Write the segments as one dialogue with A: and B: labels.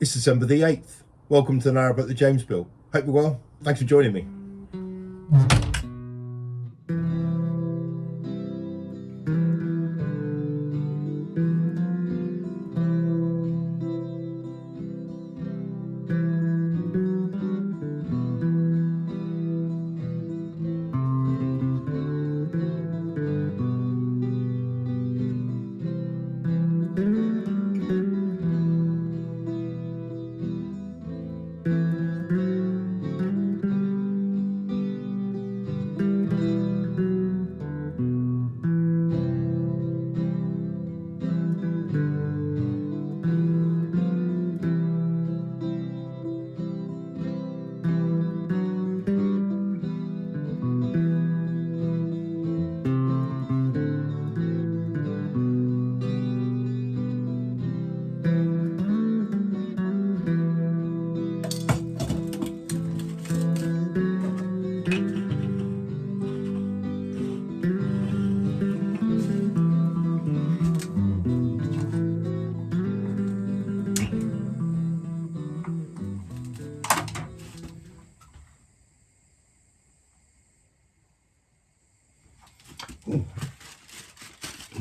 A: It's December the 8th. Welcome to the Narrowboat the James built. Hope you're well. Thanks for joining me.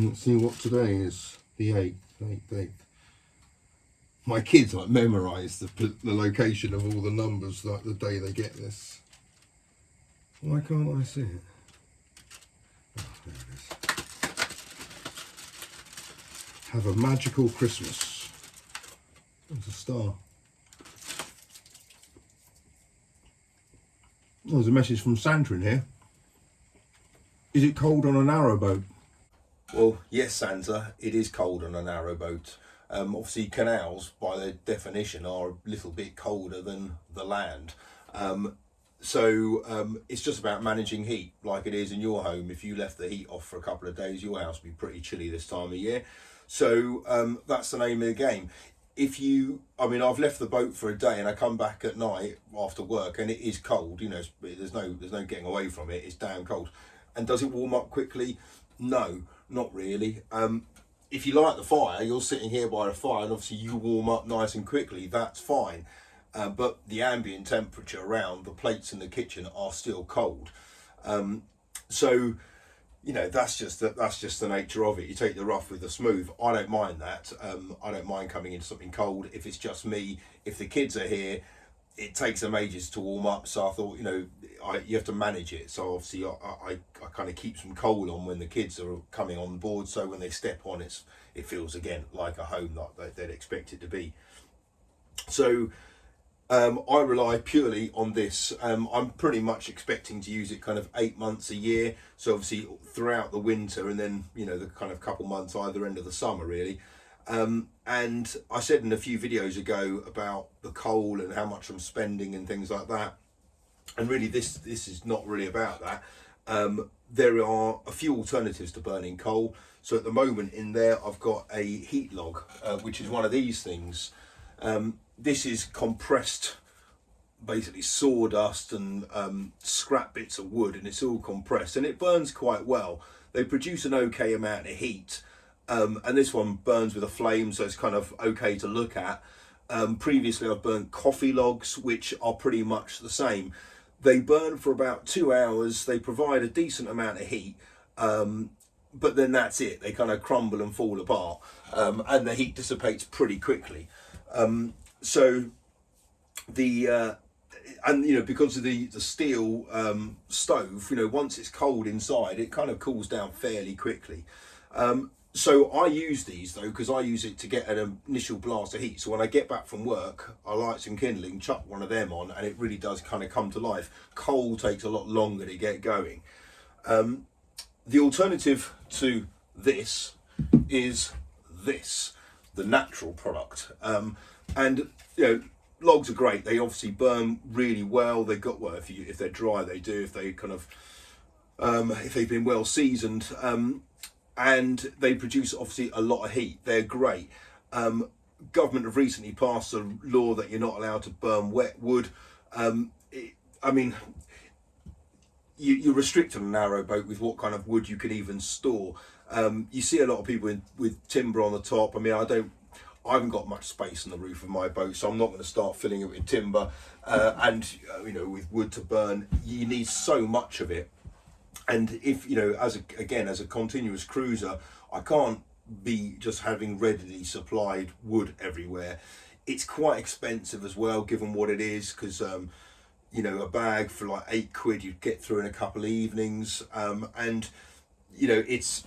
A: Let's see what today is. The 8th. My kids like memorise the location of all the numbers like the day they get this. Why can't I see it? Oh, there it is. Have a magical Christmas. There's a star. There's a message from Santa in here. Is it cold on a narrowboat? Well, yes, Santa, it is cold on a narrowboat. Obviously, canals, by their definition, are a little bit colder than the land. So it's just about managing heat, like it is in your home. If you left the heat off for a couple of days, your house would be pretty chilly this time of year. So that's the name of the game. I've left the boat for a day and I come back at night after work and it is cold. You know, there's no getting away from it. It's damn cold. And does it warm up quickly? No, not really. If you light the fire, you're sitting here by the fire and obviously you warm up nice and quickly, that's fine. But the ambient temperature around the plates in the kitchen are still cold. So, you know, that's just the nature of it. You take the rough with the smooth. I don't mind that. I don't mind coming into something cold if it's just me. If the kids are here, it takes them ages to warm up. So I thought, you know, you have to manage it. So obviously I kind of keep some coal on when the kids are coming on board. So when they step on, it feels again like a home that they'd expect it to be. So I rely purely on this. I'm pretty much expecting to use it kind of 8 months a year. So obviously throughout the winter and then, you know, the kind of couple months either end of the summer really. And I said in a few videos ago about the coal and how much I'm spending and things like that. And really this is not really about that. There are a few alternatives to burning coal. So at the moment in there, I've got a heat log, which is one of these things. This is compressed, basically sawdust and scrap bits of wood, and it's all compressed and it burns quite well. They produce an okay amount of heat. And this one burns with a flame, so it's kind of okay to look at. Previously I've burnt coffee logs, which are pretty much the same. They burn for about 2 hours, they provide a decent amount of heat, but then that's it. They kind of crumble and fall apart, and the heat dissipates pretty quickly. So and you know, because of the steel stove, you know, once it's cold inside, it kind of cools down fairly quickly. So I use these though, because I use it to get an initial blast of heat. So when I get back from work, I light some kindling, chuck one of them on, and it really does kind of come to life. Coal takes a lot longer to get going. The alternative to this is this, the natural product. And you know, logs are great. They obviously burn really well. They've got, well, if they're dry, they do. If they kind of if they've been well seasoned. And they produce obviously a lot of heat. They're great. Government have recently passed a law that you're not allowed to burn wet wood. You're restricted on a narrowboat with what kind of wood you can even store. You see a lot of people with timber on the top. I mean, I haven't got much space on the roof of my boat, so I'm not going to start filling it with timber and with wood to burn. You need so much of it, and if as a continuous cruiser, I can't be just having readily supplied wood everywhere. It's quite expensive as well, given what it is, because a bag for like £8 you'd get through in a couple of evenings, and it's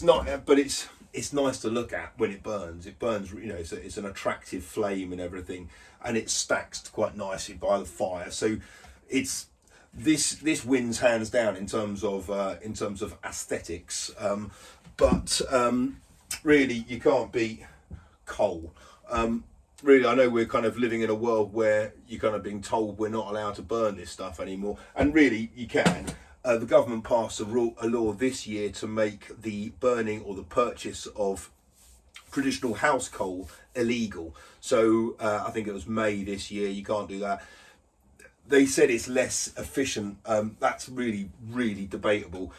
A: not, but it's nice to look at when it burns. It burns, it's an attractive flame and everything, and it stacks quite nicely by the fire. So it's this wins hands down in terms of aesthetics, but really you can't beat coal. Really, I know we're kind of living in a world where you're kind of being told we're not allowed to burn this stuff anymore, and really you can. The government passed a law this year to make the burning or the purchase of traditional house coal illegal. So I think it was May this year, you can't do that. They said it's less efficient. That's really, really debatable.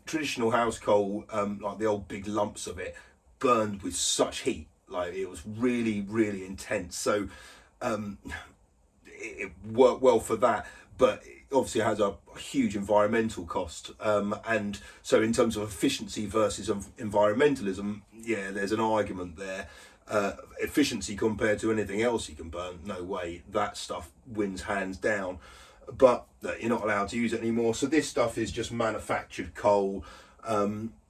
A: Traditional house coal, like the old big lumps of it, burned with such heat. Like, it was really, really intense. So it worked well for that, but obviously it has a huge environmental cost, and so in terms of efficiency versus environmentalism, yeah, there's an argument there. Efficiency compared to anything else you can burn, no way, that stuff wins hands down, but you're not allowed to use it anymore. So this stuff is just manufactured coal.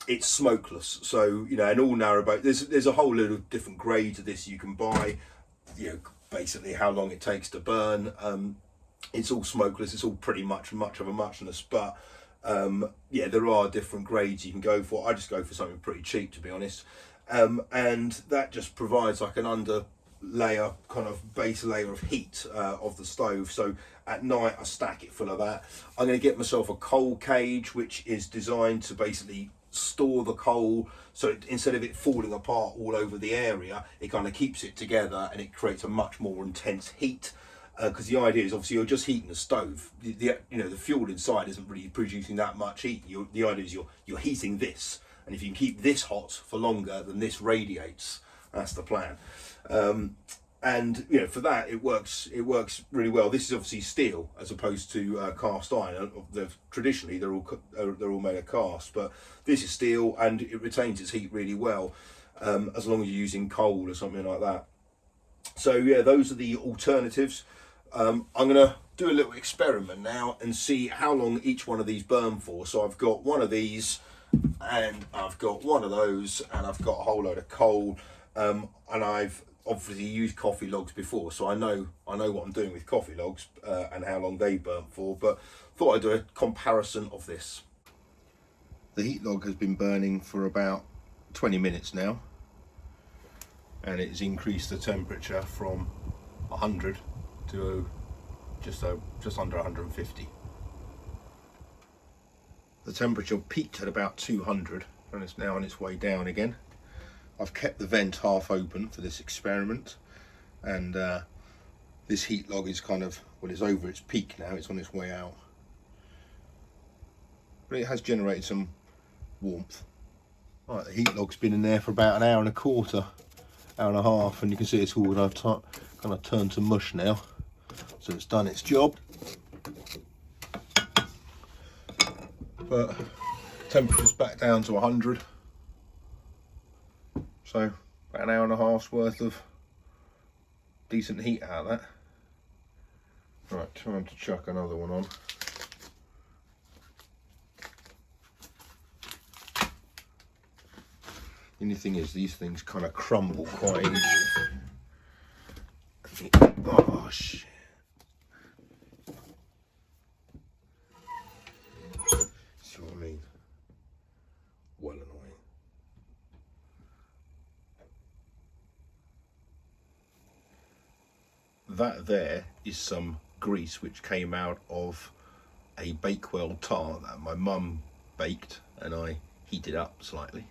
A: It's smokeless, so in all narrowboat there's a whole lot of different grades of this you can buy, basically how long it takes to burn. It's all smokeless, it's all pretty much of a muchness, but there are different grades you can go for. I just go for something pretty cheap, to be honest, and that just provides like an under layer, kind of base layer of heat of the stove. So at night I stack it full of that. I'm going to get myself a coal cage, which is designed to basically store the coal, so instead of it falling apart all over the area, it kind of keeps it together and it creates a much more intense heat. Because the idea is, obviously, you're just heating a stove. The fuel inside isn't really producing that much heat. The idea is you're heating this, and if you can keep this hot for longer, then this radiates. That's the plan. And for that it works really well. This is obviously steel as opposed to cast iron. Traditionally they're all made of cast, but this is steel and it retains its heat really well, as long as you're using coal or something like that. So yeah, those are the alternatives. I'm gonna do a little experiment now and see how long each one of these burn for. So I've got one of these, and I've got one of those, and I've got a whole load of coal, and I've obviously used coffee logs before, so I know what I'm doing with coffee logs and how long they burnt for, but thought I'd do a comparison of this. The heat log has been burning for about 20 minutes now, and it's increased the temperature from 100 to just under 150. The temperature peaked at about 200 and it's now on its way down again. I've kept the vent half open for this experiment, and this heat log is it's over its peak now, it's on its way out. But it has generated some warmth. Right, the heat log's been in there for about an hour and a quarter, hour and a half, and you can see it's all kind of turned to mush now. So it's done its job. But temperature's back down to 100. So about an hour and a half's worth of decent heat out of that. Right, time to chuck another one on. The only thing is, these things kind of crumble quite easily. Oh shit. See what I mean? Well annoying. That there is some grease which came out of a Bakewell tart that my mum baked and I heated up slightly.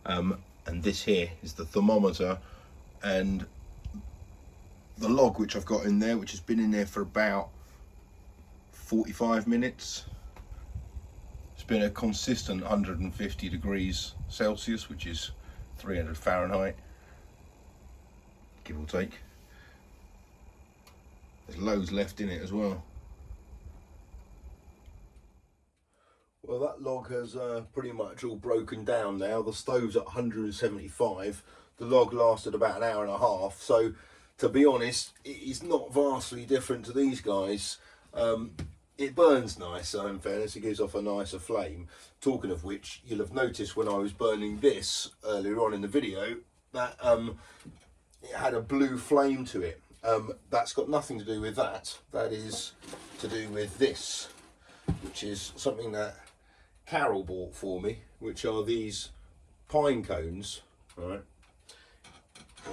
A: And this here is the thermometer and the log which I've got in there, which has been in there for about 45 minutes. It's been a consistent 150 degrees Celsius, which is 300 Fahrenheit. give or take. There's loads left in it as well. Well, that log has pretty much all broken down now. The stove's at 175. The log lasted about an hour and a half. So, to be honest, it's not vastly different to these guys. It burns nicer, in fairness. It gives off a nicer flame. Talking of which, you'll have noticed when I was burning this earlier on in the video that it had a blue flame to it. That's got nothing to do with that. That is to do with this, which is something that Carol bought for me, which are these pine cones. Right,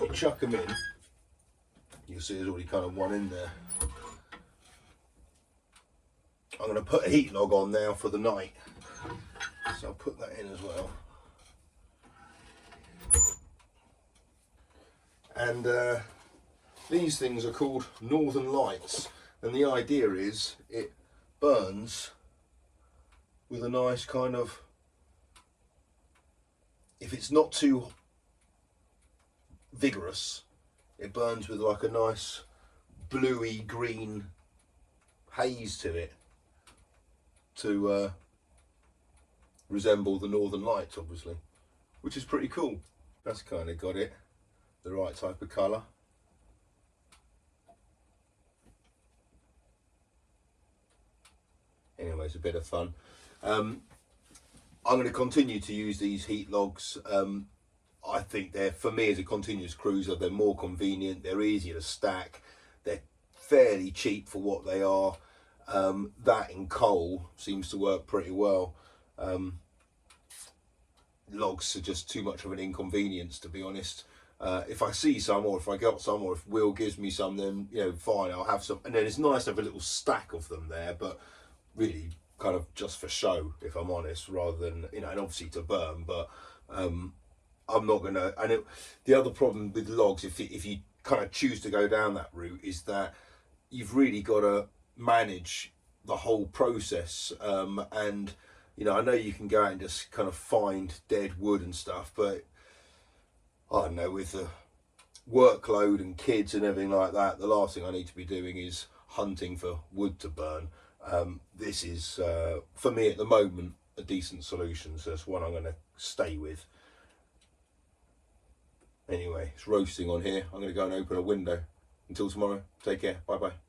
A: you chuck them in. You'll see there's already kind of one in there. I'm going to put a heat log on now for the night, so I'll put that in as well. And these things are called Northern Lights, and the idea is it burns with a nice kind of, if it's not too vigorous, it burns with like a nice bluey green haze to it to resemble the Northern Lights, obviously, which is pretty cool. That's kind of got it the right type of colour. Anyway, it's a bit of fun. I'm going to continue to use these heat logs. I think they're, for me as a continuous cruiser, they're more convenient, they're easier to stack, they're fairly cheap for what they are. That in coal seems to work pretty well. Logs are just too much of an inconvenience, to be honest. If I see some, or if I got some, or if Will gives me some, then, you know, fine, I'll have some. And then it's nice to have a little stack of them there, but really kind of just for show, if I'm honest, rather than, you know, and obviously to burn, but I'm not gonna. And the other problem with logs, if you kind of choose to go down that route, is that you've really got to manage the whole process. And, you know, I know you can go out and just kind of find dead wood and stuff, but I don't know, with the workload and kids and everything like that, the last thing I need to be doing is hunting for wood to burn. This is, for me at the moment, a decent solution, so it's one I'm going to stay with. Anyway, it's roasting on here. I'm going to go and open a window. Until tomorrow, take care. Bye bye.